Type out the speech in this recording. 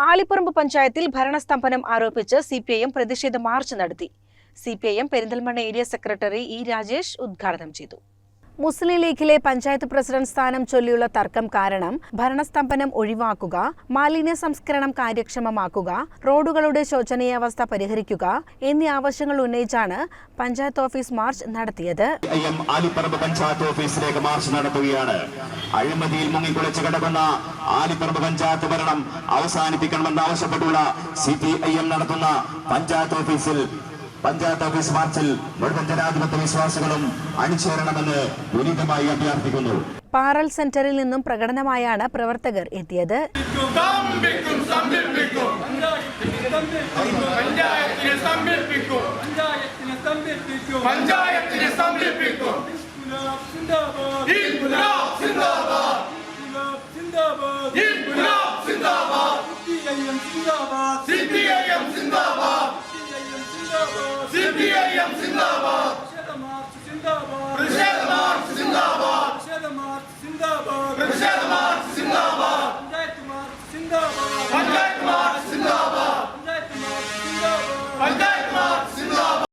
ആലിപ്പറമ്പ് പഞ്ചായത്തിൽ ഭരണസ്തംഭനം ആരോപിച്ച് സിപിഐഎം പ്രതിഷേധ മാർച്ച് നടത്തി. CPIM Perinthalmanna area secretary E Rajesh ഉദ്ഘാടനം ചെയ്തു. മുസ്ലിം ലീഗിലെ പഞ്ചായത്ത് പ്രസിഡന്റ് സ്ഥാനം ചൊല്ലിയുള്ള തർക്കം കാരണം ഭരണസ്തംഭനം ഒഴിവാക്കുക, മാലിന്യ സംസ്കരണം കാര്യക്ഷമമാക്കുക, റോഡുകളുടെ ശോചനീയാവസ്ഥ പരിഹരിക്കുക എന്നീ ആവശ്യങ്ങൾ ഉന്നയിച്ചാണ് പഞ്ചായത്ത് ഓഫീസ് മാർച്ച് നടത്തിയത്. ആലിപ്പറമ്പ് പഞ്ചായത്ത് ഓഫീസിലേക്ക് മാർച്ച് നടത്തുകയാണ്. അഴിമതിയിൽ മുങ്ങിക്കുളിച്ച് കിടക്കുന്ന ആലിപ്പറമ്പ് പഞ്ചായത്ത് ഭരണം അവസാനിപ്പിക്കണമെന്നാവശ്യപ്പെട്ടുള്ള സിപിഐഎം നടത്തുന്ന പഞ്ചായത്ത് ഓഫീസ് മാർച്ചിൽ മുഴുവൻ ജനാധിപത്യ വിശ്വാസികളും അണിചേരണമെന്ന് വിനീതമായി അഭ്യർത്ഥിക്കുന്നു. പാറൽ സെന്ററിൽ നിന്നും പ്രകടനമായാണ് പ്രവർത്തകർ എത്തിയത്. CPIM